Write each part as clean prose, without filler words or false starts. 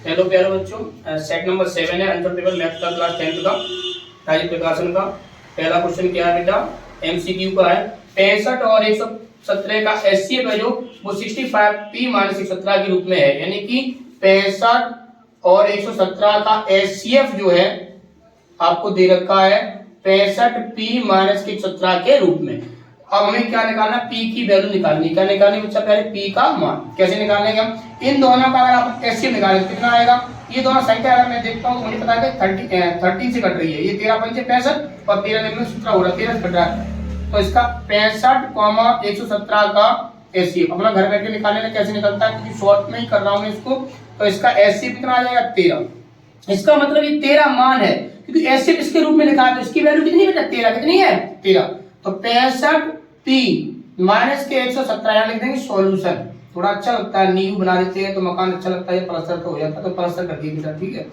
Hello प्यारे बच्चों, set number 7 है आंसर पेपर मैथ का क्लास 10th का राज्य प्रकाशन का। पहला क्वेश्चन क्या है बेटा, एमसीक्यू का है। 65 और 117 का एचसीएफ है जो वो 65p माइनस 117 के रूप में है, यानी कि 65 और 117 का एचसीएफ जो है आपको दे रखा है 65p माइनस 117 के रूप में। अब हमें क्या निकालना, p की वैल्यू निकालनी। क्या निकालनी बच्चा, पहले p का मान। कैसे निकालने का, इन दोनों का अगर आप एचसीएफ निकालेंगे कितना आएगा, ये दोनों संख्या अगर मैं देखता हूँ तो मुझे पता है कि 13 से कट रही है। ये 13 पंचे 65 और 13 में 17 हो रहा है, 13 से कट रहा है। तो इसका 65, 117 का एचसीएफ अपना घर बैठ के निकालने में कैसे निकलता है, क्योंकि शॉर्ट में ही कर रहा हूँ इसको। तो इसका एचसीएफ कितना आ जाएगा, 13। इसका मतलब ये 13 मान है, क्योंकि एचसीएफ इसके रूप में लिखा है। तो इसकी वैल्यू कितनी बेटा, 13 कितनी है, 13। तो 65p माइनस के 117 यहाँ लिख देंगे सॉल्यूशन। थोड़ा अच्छा लगता है, नींव बना देते हैं तो मकान अच्छा लगता है, प्लास्टर तो हो जाता है, तो प्लास्टर कर दिए बेटा, ठीक है।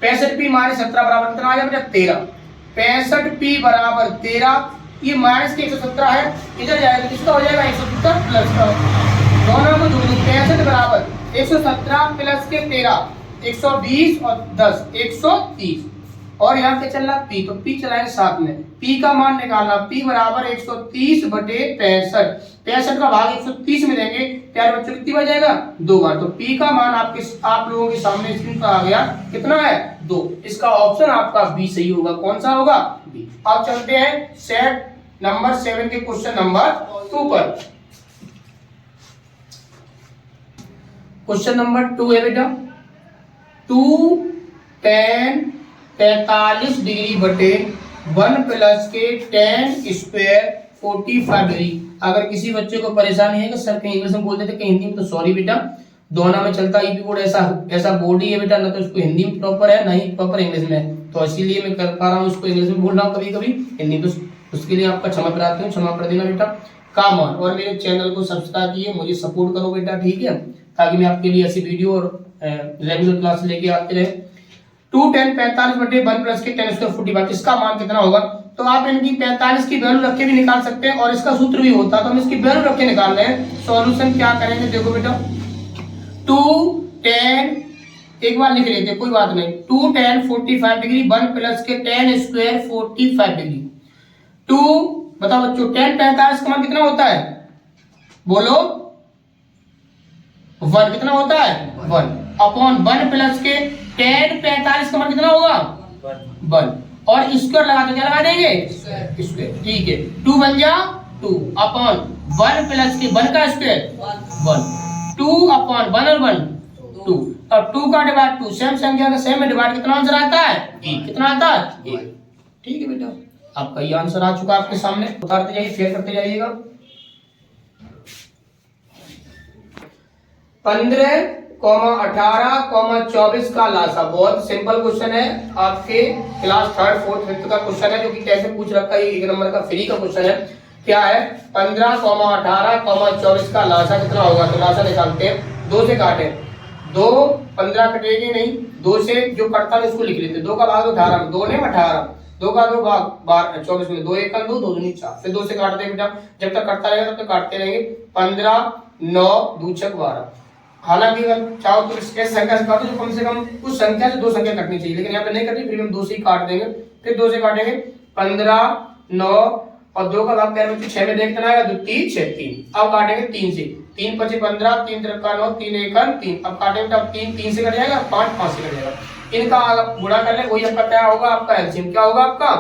65p माइनस 17 बराबर कितना आ जाएगा बेटा, 13। 65p बराबर 13, ये माइनस के 117 है, इधर जाएगा किसका हो जाएगा 117 प्लस का, दोनों को जोड़ दो। 65 बराबर 117 प्लस के 13, 120 और 10 130, और यहाँ पे चल रहा p, तो p चलाएंगे साथ में। p का मान निकालना, p बराबर 130 बटे 65, 65 का भाग 130 में देंगे प्यारे बच्चों, कितनी बार जाएगा, 2 बार। तो p का मान आप लोगों के सामने स्क्रीन पर आ गया, कितना है, 2। इसका ऑप्शन आपका बी सही होगा। कौन सा होगा, बी। अब चलते हैं सेट नंबर 7 के क्वेश्चन नंबर 2 पर। क्वेश्चन नंबर 2 है बेटा, 2 tan 45 डिग्री बटे 1 प्लस के tan स्क्वायर 45 डिग्री। अगर किसी बच्चे को परेशानी है कि सर कहीं इंग्लिश में बोल देते कहीं हिंदी में, तो सॉरी बेटा, दोनों में चलता है। ईपी बोर्ड ऐसा बोर्ड ही है बेटा, ना तो उसको हिंदी में प्रॉपर है, ना ही प्रॉपर इंग्लिश में, तो इसीलिए मैं कर पा रहा हूँ उसको इंग्लिश में बोल रहा हूँ कभी कभी हिंदी, तो उसके लिए आपका क्षमा कराती हूँ, क्षमा कर देना बेटा। का मान, और मेरे चैनल को सब्सक्राइब कीजिए, मुझे सपोर्ट करो बेटा, ठीक है, ताकि मैं आपके लिए ऐसी वीडियो और रेगुलर क्लास लेके आते रहे। 2 tan 45 बटे 1 प्लस के tan स्क्वायर 45, इसका मान कितना होगा। तो आप इनकी 45 की वैल्यू रख के भी निकाल सकते हैं, और इसका सूत्र भी होता है, तो हम इसकी वैल्यू रख के निकाल रहे हैं। सॉल्यूशन क्या करेंगे, देखो बेटा, 2 tan, एक बार लिख लेते हैं कोई बात नहीं, 2 tan 45 डिग्री 1 प्लस के tan स्क्वायर 45 डिग्री। 2 बताओ बच्चों, tan 45 का मान कितना होता है, बोलो, 1 कितना होता है, 1 अपॉन 1 प्लस के tan 45 का मान कितना होगा, 1, और स्क्वायर लगा तो क्या लगा देंगे, स्क्वायर, ठीक है। 2 बन जा 2 अपॉन 1 प्लस के 1 का स्क्वायर 1, 2 अपॉन 1 और 1 2, और 2 का डिवाइड 2, सेम संख्या का सेम में डिवाइड कितना आंसर आता है, 1। कितना आता है, 1, ठीक है बेटा। आपका ये आंसर आ चुका आपके सामने, उतारते जाइए, शेयर करते जाइएगा। 15, 18, 24 का लासा, बहुत सिंपल क्वेश्चन है, आपके क्लास 3rd 4th 5th का क्वेश्चन है, जो कि कैसे पूछ रखा है, 1 नंबर का फ्री का क्वेश्चन है। क्या है, 15, 18, 24 का लासा कितना होगा। तो लासा निकालते हैं, 2 से काटे, 2 15 कटेगी नहीं, 2 से जो कटता है उसको लिख लेते हैं, 2 का भाग 18, 2 ने 18, 2 का 2 भाग 24 में, 2 1 2, 2 दूनी 4, फिर 2 से काटते हैं बेटा, जब तक कटता रहेगा तब तक काटते रहेंगे। 15 9 2 6 12, हालांकि अगर चाहो तो इस संख्या से काटो जो कम से कम उस संख्या से 2 संख्या कटनी चाहिए, लेकिन यहाँ पे नहीं कटनी, फिर हम 2 से ही काट देंगे, फिर 2 से काटेंगे। 15 9 और 2 का भाग 6 में देखना आएगा, 2 3 6 3, अब काटेंगे 3 से, 3 5 15, 3 3 9, 3 1 3, अब काटेंगे तब 3 3 से कट जाएगा, 5 5 से कट जाएगा। इनका गुणा कर ले, वही आपका क्या होगा, आपका एलसीएम क्या होगा, आपका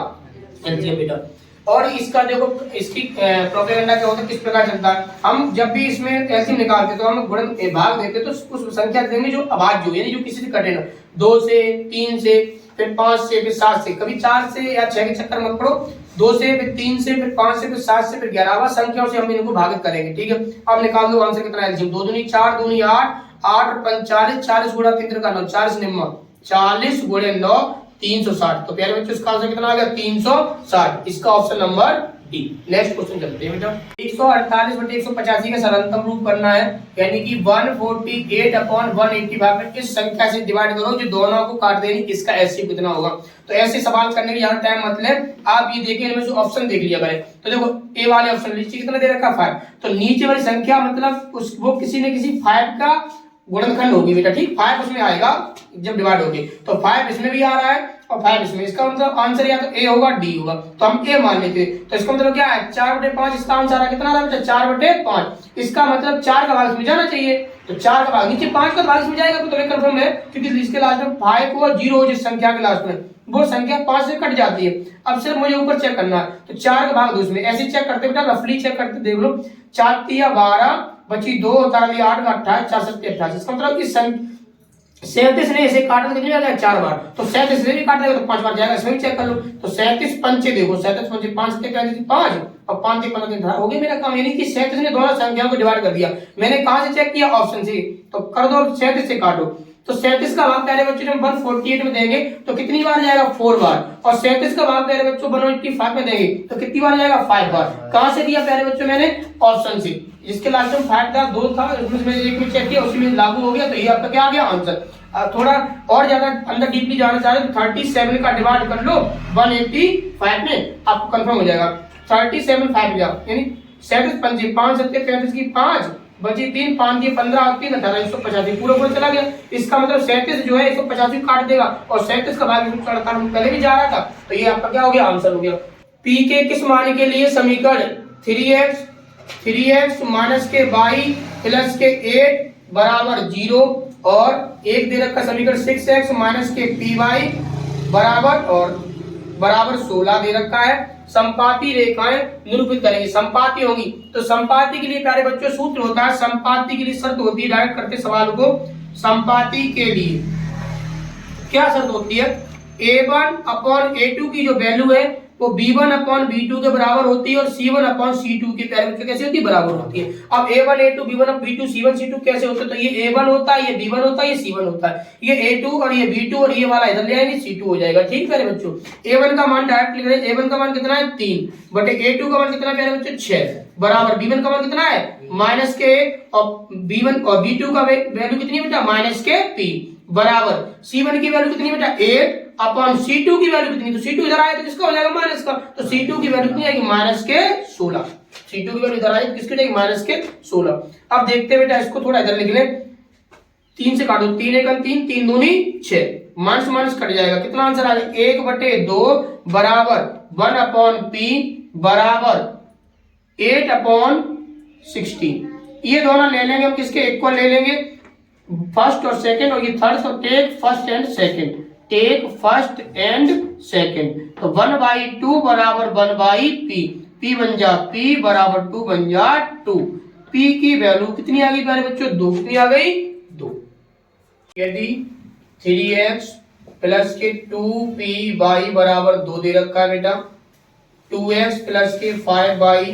एलसीएम बेटा। और इसका देखो, इसकी प्रोपेगेंडा क्या होता है, किस प्रकार चलता है, हम जब भी इसमें एलसीएम निकालते तो हम गुणन भाग देते तो उस संख्या देंगे जो अभाज्य, यानी जो किसी से कटे ना, 2 से 3 से फिर 5 से फिर 7 से, कभी 4 से या 6 के चक्कर मत पड़ो, 2 से फिर 3 से फिर 5 से फिर 7 से फिर 11वां संख्याओं से हम इनको भागित करेंगे, ठीक है। अब निकाल दो आंसर कितना है, 2 दूनी 4, 2 दूनी 8, 8 और 5 40, 40 गुणा 3 का 9, 40 निम्न 40 गुणे 9 360। तो प्यारे बच्चों इसका आंसर कितना आ गया, 360। इसका option number D. Next question चलते हैं बेटा, 148 बटे 185 का सरलतम रूप करना है, यानी कि 148 अपॉन 185 में इस संख्या से डिवाइड करो जो दोनों को काट देनी, इसका एचसीएफ कितना होगा। तो ऐसे सवाल करने के यहाँ टाइम मत ले, आप ये देखिए, इनमें से ऑप्शन देख लिया मैंने, तो देखो ए वाले ऑप्शन नीचे कितना दे रखा 5, तो नीचे वाली संख्या मतलब वो किसी न किसी 5 का गुणनखंड होगी बेटा, ठीक। 5 उसमें आएगा जब डिवाइड होगी, तो 5 इसमें भी आ रहा है और 5 इसमें। इसका मतलब आंसर या तो ए होगा डी होगा, तो हम ए मान लेते हैं। तो इसका मतलब क्या है, 4/5 इसका आंसर आ कितना आ रहा है बेटा, 4/5। इसका मतलब 4 का भाग इसमें जाना चाहिए, तो 4 का भाग नीचे 5 का भाग इसमें जाएगा, तो तुम्हें कंफर्म है, क्योंकि इसके लास्ट में 5 और 0 हो जिस संख्या के लास्ट में, वो संख्या 5 से कट जाती है। अब सिर्फ मुझे ऊपर चेक करना है, तो 4 का भाग 2 इसमें, ऐसे चेक करते बेटा, रफली चेक करते, देख लो 4 3 12 बची 2 उतार लिया 8 28 4 7 28। इसका मतलब इस 37 ने इसे काटा तो कितनी बार जाएगा, 4 बार, तो 37 ने भी काट देगा तो 5 बार जाएगा, इसमें भी चेक कर लो। तो 37 पंचे देखो, 37 पंचे 5 से क्या 5 और 5 से 15 दिन हो गया मेरा काम, यानी कि 37 ने दोनों संख्याओं को डिवाइड कर दिया। मैंने कहां से चेक किया, ऑप्शन से, तो कर दो 37 से काटो। तो 37 का भाग प्यारे बच्चों जब 148 में देंगे तो कितनी बार जाएगा, 4 बार, और 37 का भाग प्यारे बच्चों 185 में देंगे तो कितनी बार जाएगा, 5 बार। कहां से दिया प्यारे बच्चों, मैंने ऑप्शन से, जिसके लास्ट में 5 था 2 था, उसमें एक में चेक किया, उसी में लागू हो गया, तो ये आपका क्या आ गया आंसर। थोड़ा और ज्यादा अंदर डीपली जाना चाह रहे तो 37 का डिवाइड कर लो 185 में, आपको कंफर्म हो जाएगा। 37 5 यानी 37 पंजे 5 7 35 की 5 बची 3 5 की 15 और 3 18 185 पूरा पूरा चला गया। इसका मतलब 37 जो है 185 काट देगा, और 37 का भाग पहले भी जा रहा था, तो ये आपका क्या हो गया, आंसर हो गया। पी के किस मान के लिए समीकरण 3x माइनस के y प्लस के 8 बराबर 0 और एक दे रखा समीकरण 6x माइनस के py बराबर 16 दे रखा है। संपाती रेखाएं निरूपित करेंगे, संपाती होंगी, तो संपाती के लिए प्यारे बच्चों सूत्र होता है, संपाती के लिए शर्त होती है, डायरेक्ट करते सवाल को, संपाती के लिए क्या शर्त होती है, a1/a2 की जो वैल्यू है वो b1/b2 के बराबर होती है, और c1/c2 के प्यारे बच्चों कैसे होती है, बराबर होती है। अब a1 a2 b1 b2 c1 c2 कैसे होते हैं, तो ये a1 होता है, ये b1 होता है, ये c1 होता है, ये a2 और ये b2 और ये वाला इधर ले आएंगे c2 हो जाएगा, ठीक प्यारे बच्चों। a1 का मान डायरेक्ट लिख रहे हैं, a1 का मान कितना है 3 बटे a2 का मान कितना प्यारे बच्चों 6 बराबर b1 का मान कितना है माइनस के, और b1 और b2 का वैल्यू कितनी है बेटा माइनस के p बराबर c1 की वैल्यू कितनी बेटा 8 अपॉन c2 की वैल्यू कितनी, तो c2 इधर आए तो किसका हो जाएगा माइनस का, तो c2 की वैल्यू कितनी आएगी माइनस के 16। c2 की वैल्यू इधर आए तो किसकी जाएगी माइनस के 16। अब देखते हैं बेटा इसको थोड़ा इधर लिख लें, 3 से काटो, 3 1 3 3 2 6, माइनस माइनस कट जाएगा, कितना आंसर आ गया 1/2 बराबर 1/p बराबर 8/16। ये दोनों ले लेंगे हम, किसके इक्वल ले लेंगे, फर्स्ट और सेकंड, और ये थर्ड, तो take first and second, take first and second, तो 1/2 बराबर 1/p, p बन जा p बराबर 2 बन जा 2, p की वैल्यू कितनी आ गई प्यारे बच्चों 2, कितनी आ गई 2। यदि 3x प्लस के 2py बराबर 2 दे रखा है बेटा, 2x प्लस के 5y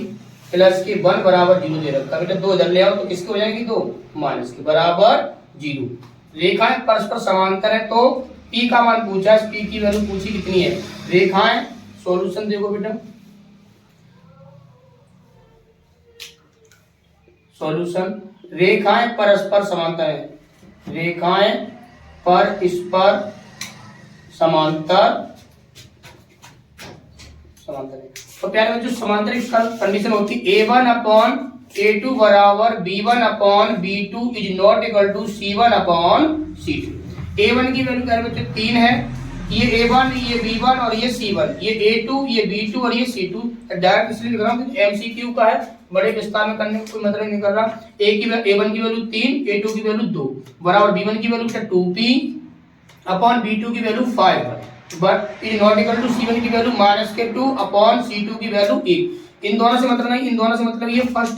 प्लस के 1 बराबर 0 दे रखा है बेटा, 2 इधर ले आओ तो किसकी हो जाएगी 2 माइनस के बराबर 0। रेखाएं परस्पर समांतर है, तो p का मान पूछा है, p की वैल्यू पूछी कितनी है। रेखाएं सॉल्यूशन देखो बेटा, सॉल्यूशन, रेखाएं परस्पर समांतर है, रेखाएं परस्पर समांतर है। तो प्यारे बच्चों समांतर इसका कंडीशन होती है a1/a2 बराबर b1/b2 is not equal to c1/c2। a1 की वैल्यू प्यारे बच्चों 3 है, ये a1 ये b1 और ये c1, ये a2 ये b2 और ये c2। डायरेक्ट इसलिए लिख रहा हूँ MCQ का है, बड़े विस्तार में करने का कोई मतलब नहीं कर रहा। a1 की वैल्यू 3, a2 की वैल्यू 2 बराबर b1 की वैल्यू 2p अपॉन b2 की value 5 but is not equal to c1 की वैल्यू माइनस के 2 अपॉन c2 की वैल्यू 1। इन दोनों से मतलब नहीं, इन दोनों से मतलब ये फर्स्ट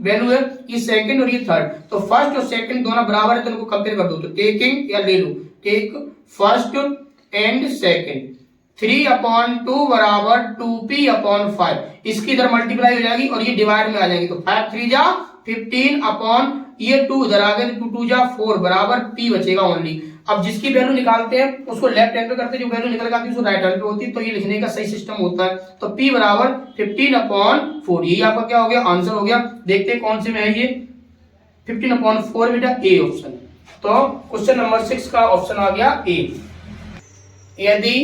वैल्यू है, ये सेकंड और ये थर्ड, तो फर्स्ट और सेकंड दोनों बराबर है, तो इनको कंपेयर कर दो, तो टेकिंग या ले लो, टेक फर्स्ट एंड सेकंड, 3/2 बराबर 2p/5, इसकी इधर मल्टीप्लाई हो जाएगी और ये डिवाइड में आ जाएगी, तो 5 3 जा 15 अपॉन ये 2 इधर आ गए, 2 2 जा 4 बराबर p बचेगा ओनली। अब जिसकी वैल्यू निकालते हैं उसको लेफ्ट हैंड पे करते हैं, जो वैल्यू निकल आती है उसको राइट हैंड पे होती है, तो ये लिखने का सही सिस्टम होता है। तो p बराबर 15/4, यही आपका क्या हो गया आंसर हो गया। देखते हैं कौन से में है ये 15/4 बेटा ए ऑप्शन। तो क्वेश्चन नंबर 6 का ऑप्शन आ गया ए। यदि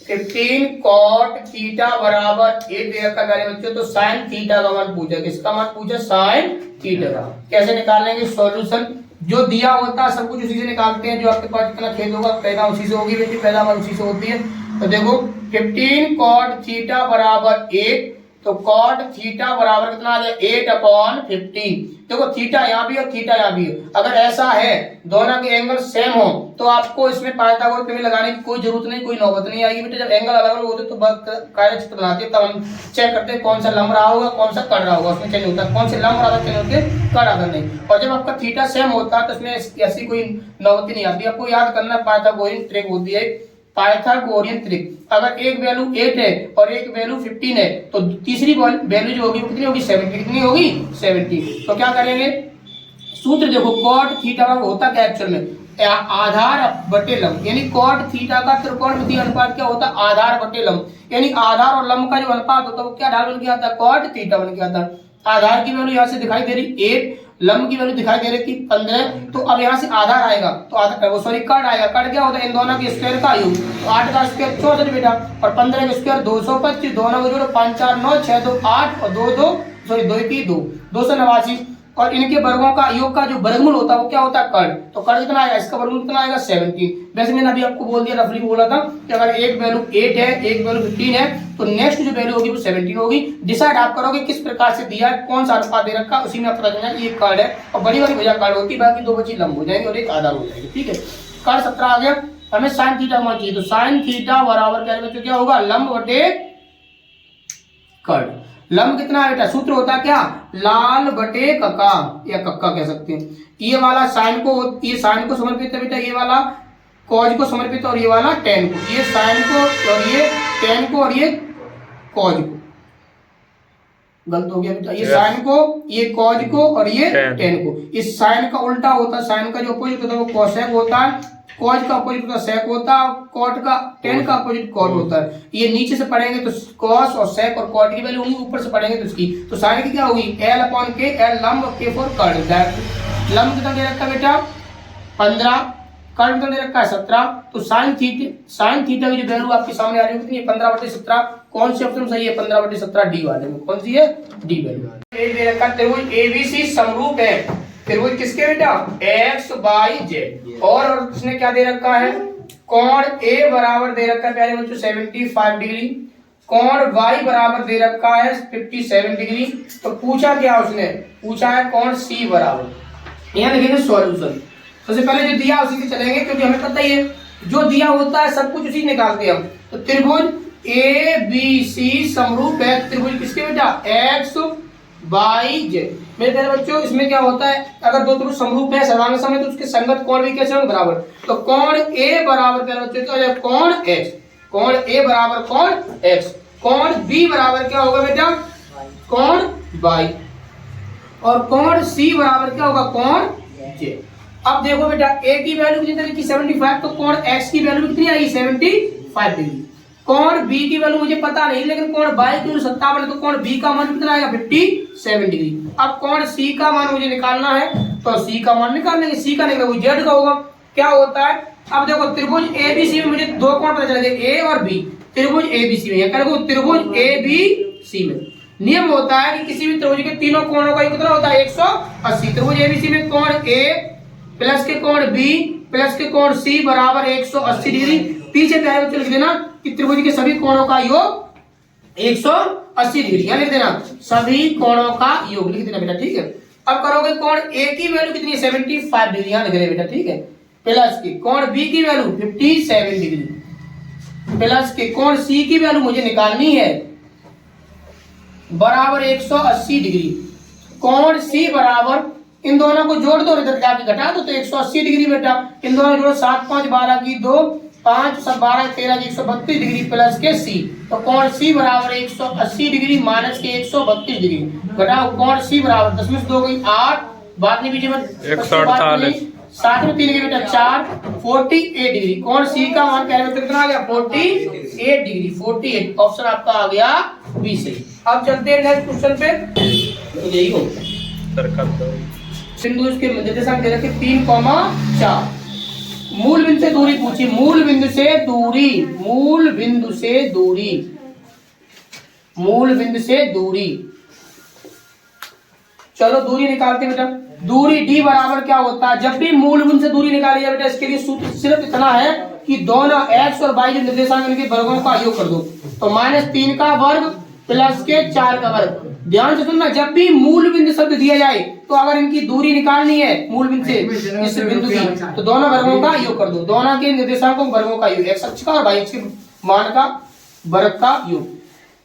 15 cot थीटा बराबर 8 दे रखा है बच्चों, तो sin थीटा का मान पूछा, किसका मान पूछा sin थीटा का। कैसे निकालेंगे सॉल्यूशन, जो दिया होता है सब कुछ उसी से निकालते हैं। जो आपके पास जितना खेत होगा पैदा उसी से होगी बेटी, पैदावार उसी से होती है। तो देखो 15 cot थीटा बराबर 8, तो cot थीटा बराबर कितना आ जाए 8/15। देखो थीटा यहाँ भी और थीटा यहाँ भी है, अगर ऐसा है दोनों के एंगल सेम हो तो आपको इसमें पाइथागोरस प्रमेय लगाने की कोई जरूरत नहीं, कोई नौबत नहीं आएगी बेटा। जब एंगल अलग अलग होते तो कार्यक्षेत्र बनाते हैं, तब हम चेक करते हैं कौन सा लंब रहा होगा कौन सा कट रहा होगा, उसमें चेंज होता है कौन से लंब रहा चेंज होते कट आता नहीं। और जब आपका थीटा सेम होता है तो उसमें ऐसी कोई नौबत नहीं आती। आपको याद करना पाइथागोरियन ट्रिक होती है, पाइथागोरियन ट्रिक। अगर एक वैल्यू 8 है और एक वैल्यू 15 है तो तीसरी वैल्यू जो होगी वो कितनी होगी 70। कितनी होगी 70। तो क्या करेंगे सूत्र देखो, cot थीटा का होता क्या एक्चुअल में आधार बटे लंब, यानी cot थीटा का त्रिकोणमितीय अनुपात क्या होता है आधार बटे लंब, यानी आधार और लंब का जो अनुपात होता है वो क्या ढाल बन के आता है cot थीटा बन के आता है। आधार की वैल्यू यहाँ से दिखाई दे रही 8, लंब की वैल्यू दिखाई दे रही थी 15। तो अब यहाँ से आधार आएगा तो आधार वो सॉरी कट आएगा, कट क्या होता है इन दोनों के स्क्वायर का योग। तो 8 का स्क्वायर 64 बेटा और 15 का स्क्वायर 225, दोनों को जोड़ो 5 4 9 6 2 8 और 2 2 सॉरी 2 की 2 289। और इनके वर्गों का योग का जो वर्गमूल होता है वो क्या होता है कट। तो कट कितना आएगा इसका वर्गमूल कितना आएगा 17। वैसे मैंने अभी आपको बोल दिया रफली बोला था कि अगर एक वैल्यू 8 है एक वैल्यू 15 है तो नेक्स्ट जो वैल्यू होगी वो 17 होगी। डिसाइड आप करोगे किस प्रकार से दिया है कौन सा अनुपात दे रखा उसी में आप पता चलेगा कि ये कार्ड है और बड़ी वाली भुजा कार्ड होती है, बाकी दो बची लंब हो जाएंगे और एक आधार हो जाएगी। ठीक है कार्ड 17 आ गया। हमें साइन थीटा मान चाहिए तो साइन थीटा बराबर क्या होगा लंब बटे कार्ड। लंब कितना है बेटा सूत्र होता है क्या लाल बटे कक्का या कक्का कह सकते हैं। ये वाला साइन को समर्पित है बेटा, ये वाला कॉज को समर्पित और ये वाला टेन को, ये साइन को और ये टेन को और ये कॉज को। गलत हो गया बेटा, ये साइन को ये कॉज को और ये टेन को। इस साइन का उल्टा होता है, साइन का जो अपोजिट होता है वो कोसेक होता है, कॉज का अपोजिट होता है सेक होता है, कॉट का टेन का अपोजिट कॉट होता है। ये नीचे से पढ़ेंगे तो कॉस और सेक और कॉट की वैल्यू होगी, ऊपर से पढ़ेंगे तो इसकी। तो साइन की क्या होगी L/K, L लंब K फॉर कट। लंब कितना दे रखा है बेटा 15, कट कितना दे रखा है 17। तो साइन थीटा की जो वैल्यू आपके सामने आ रही है कितनी है 15/17। कौन से ऑप्शन सही है 15/17 डी वाले में, कौन सी है डी वैल्यू। दे रखा है त्रिभुज ABC समरूप है, त्रिभुज किसके बेटा XYZ। और उसने क्या दे रखा है कोण A बराबर दे रखा है प्यारे बच्चों 75 डिग्री, कोण Y बराबर दे रखा है 57 डिग्री। तो पूछा क्या उसने पूछा है कोण C बराबर। यहाँ लिखेंगे सॉल्यूशन। सबसे पहले जो दिया उसी से चलेंगे क्योंकि हमें पता ही है जो दिया होता है सब कुछ उसी निकालते हैं हम। तो त्रिभुज ABC समरूप है, त्रिभुज किसके बेटा XYZ। मेरे प्यारे बच्चों इसमें क्या होता है अगर दो त्रिभुज समरूप है सर्वांग सम है तो उसके संगत कोण भी कैसे होंगे बराबर। तो कोण A बराबर प्यारे बच्चों क्या हो जाएगा कोण X, कोण A बराबर कोण X, कोण B बराबर क्या होगा बेटा कोण Y और कोण C बराबर क्या होगा कोण J। अब देखो बेटा A की वैल्यू कितनी थी 75, तो कोण X की वैल्यू कितनी आई 75 डिग्री। कोण B की वैल्यू मुझे पता नहीं लेकिन कोण Y की 57 है तो कोण B का मान कितना आएगा 57 डिग्री। अब कोण C का मान मुझे निकालना है तो C का मान निकालने के C का निकलेगा वो Z का होगा। क्या होता है अब देखो त्रिभुज ABC में मुझे दो कोण पता चलेंगे A और B। त्रिभुज ABC में क्या त्रिभुज ABC में नियम होता है कि किसी भी त्रिभुज के तीनों कोणों का कितना होता है 180। त्रिभुज ABC में कोण A प्लस के कोण B प्लस के कोण C बराबर 180 डिग्री। पीछे प्यारे बच्चों लिख देना कि त्रिभुज के सभी कोणों का योग 180 डिग्री, या लिख देना सभी कोणों का योग लिख देना बेटा। ठीक है अब करोगे कोण A की वैल्यू कितनी है 75 डिग्री, यहाँ लिख देना बेटा। ठीक है प्लस के कोण B की वैल्यू 57 डिग्री प्लस के कोण C की वैल्यू मुझे निकालनी है बराबर 180 डिग्री। कोण C बराबर इन दोनों को जोड़ दो इधर जाके घटा दो तो 180 डिग्री बेटा। इन दोनों जोड़ो 7 5 12 की 2 5 7 12 13 की 132 डिग्री प्लस के C। तो कोण C बराबर 180 डिग्री माइनस के 132 डिग्री घटाओ कोण C बराबर 10 में से 2 गई 8 बाद में बीच में 148 7 में 3 की बेटा 4 48 डिग्री। कोण C का मान क्या है कितना आ गया 48 डिग्री 48। ऑप्शन आपका आ गया बी सही। अब चलते हैं नेक्स्ट क्वेश्चन पे। यही हो बिंदु इसके निर्देशांक दे रखे 3,4। मूल बिंदु से दूरी पूछी, मूल बिंदु से दूरी, मूल बिंदु से दूरी, मूल बिंदु से दूरी। चलो दूरी निकालते बेटा। दूरी d बराबर क्या होता है, जब भी मूल बिंदु से दूरी निकाली जाए बेटा इसके लिए सूत्र सिर्फ इतना है कि दोनों x और y जो निर्देशांक इनके वर्गों का योग कर दो। तो -3 का वर्ग प्लस के 4 का वर्ग। ध्यान से सुनना, जब भी मूल बिंदु शब्द दिया जाए तो अगर इनकी दूरी निकालनी है मूल बिंदु से इस बिंदु की, तो दोनों वर्गों का योग कर दो, दोनों के निर्देशांकों वर्गों का योग, x अक्ष का और y अक्ष के मान का वर्ग का योग।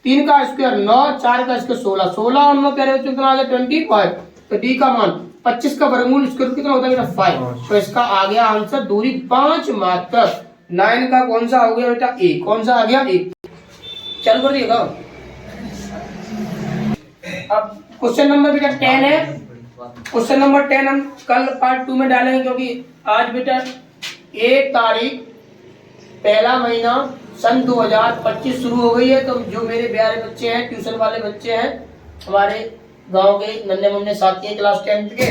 3 का स्क्वायर 9, 4 का स्क्वायर 16, 16 और 9 प्यारे बच्चों कितना आ गया 25। तो d का मान 25 का वर्गमूल स्क्वायर कितना होता है बेटा 5। तो इसका आ गया आंसर दूरी 5 मात्र। 9 का कौन सा हो गया बेटा a, कौन सा आ गया a। चल कर दिएगा। अब क्वेश्चन नंबर बेटा 10 है। क्वेश्चन नंबर 10 हम कल पार्ट 2 में डालेंगे, क्योंकि आज बेटा 1 तारीख पहला महीना सन 2025 शुरू हो गई है। तो जो मेरे प्यारे बच्चे हैं, ट्यूशन वाले बच्चे हैं, हमारे गांव के नन्हे मुन्ने साथी हैं क्लास 10 के,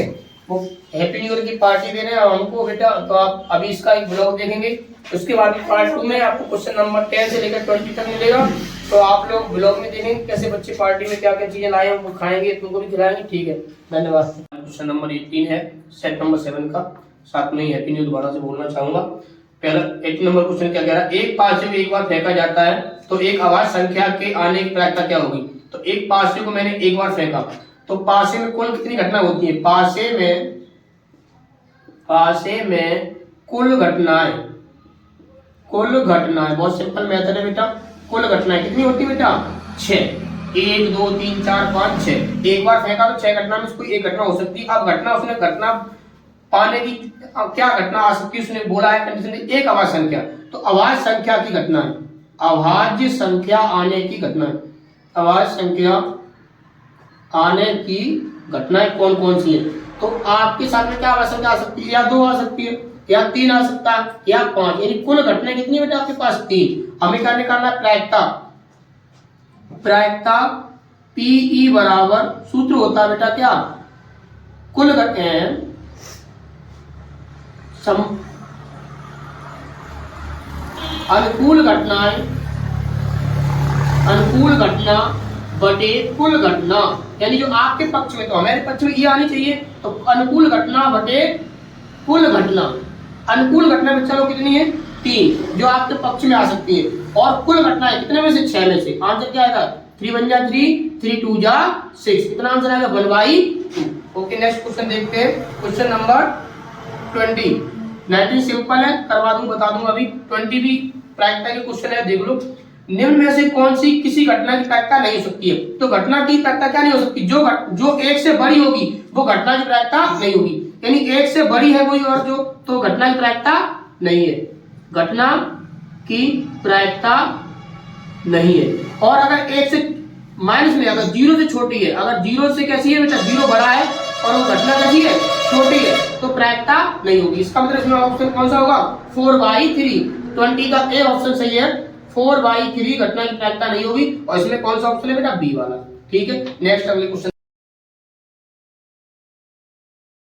वो हैप्पी न्यू ईयर की पार्टी दे रहे हैं हमको बेटा। तो आप अभी इसका एक ब्लॉग देखेंगे, उसके बाद पार्ट 2 में आपको क्वेश्चन नंबर 10 से लेकर 20 तक मिलेगा। तो आप लोग ब्लॉग में देखेंगे कैसे बच्चे पार्टी में क्या क्या चीजें लाए हैं, वो खाएंगे, तुमको भी खिलाएंगे। ठीक है, धन्यवाद। क्वेश्चन नंबर 18 है सेट नंबर 7 का, साथ में हैप्पी न्यू दोबारा से बोलना चाहूंगा। पहला 18 नंबर क्वेश्चन क्या कह रहा है, एक पार्श्व एक बार फेंका जाता है तो एक अभाज्य संख्या के आने की प्रायिकता क्या होगी। तो एक पार्श्व को मैंने एक बार फेंका, तो पासे में कुल कितनी घटना होती है, पासे में कुल घटनाएं, बहुत सिंपल मेथड है बेटा। कुल घटनाएं कितनी होती है बेटा 6, 1 2 3 4 5 6। एक बार फेंका तो 6 घटना में से कोई एक घटना हो सकती है। अब घटना पाने की क्या घटना आ सकती है, उसने बोला है कंडीशन एक अभाज्य संख्या, तो अभाज्य संख्या की घटना है, अभाज्य संख्या आने की घटना है। अभाज्य संख्या आने की घटनाएं कौन कौन सी है, तो आपके साथ में क्या अभाज्य संख्या आ सकती है, या 2 आ सकती है, या 3 आ सकता है, या 5, यानी कुल घटनाएं कितनी बेटा आपके पास 3। हमें क्या निकालना है, प्रायिकता PE बराबर सूत्र होता है बेटा क्या, कुल अनुकूल घटना बटे कुल घटना, यानी जो आपके पक्ष में, तो हमारे पक्ष में ये आनी चाहिए, तो अनुकूल घटना बटे कुल घटना। अनुकूल घटना में चलो कितनी है 3, जो आपके पक्ष में आ सकती है, और कुल घटना है कितने में से 6 में से। आंसर क्या आएगा 3 1 जा 3, 3 2 जा 6, कितना आंसर आएगा 1/2। ओके, नेक्स्ट क्वेश्चन देखते हैं, क्वेश्चन नंबर 20। 19 सिंपल है, करवा दूं, बता दूं अभी। 20 भी प्रायिकता के क्वेश्चन है, देख लो। निम्न में से कौन सी किसी घटना की प्रायिकता नहीं हो सकती है, तो घटना की प्रायिकता क्या नहीं हो सकती, जो 1 से बड़ी होगी वो घटना की प्रायिकता नहीं होगी, यानी 1 से बड़ी है कोई और जो, तो घटना की प्रायिकता नहीं है, घटना की प्रायिकता नहीं है। और अगर 1 से माइनस में, अगर 0 से छोटी है, अगर 0 से कैसी है बेटा 0 बड़ा है और वो घटना कैसी है छोटी है, तो प्रायिकता नहीं होगी। इसका मतलब इसमें ऑप्शन कौन सा होगा 4/3। 20 का ए ऑप्शन सही है, 4/3 घटना की प्रायिकता नहीं होगी। और इसमें कौन सा ऑप्शन है बेटा बी वाला। ठीक है, नेक्स्ट अगले क्वेश्चन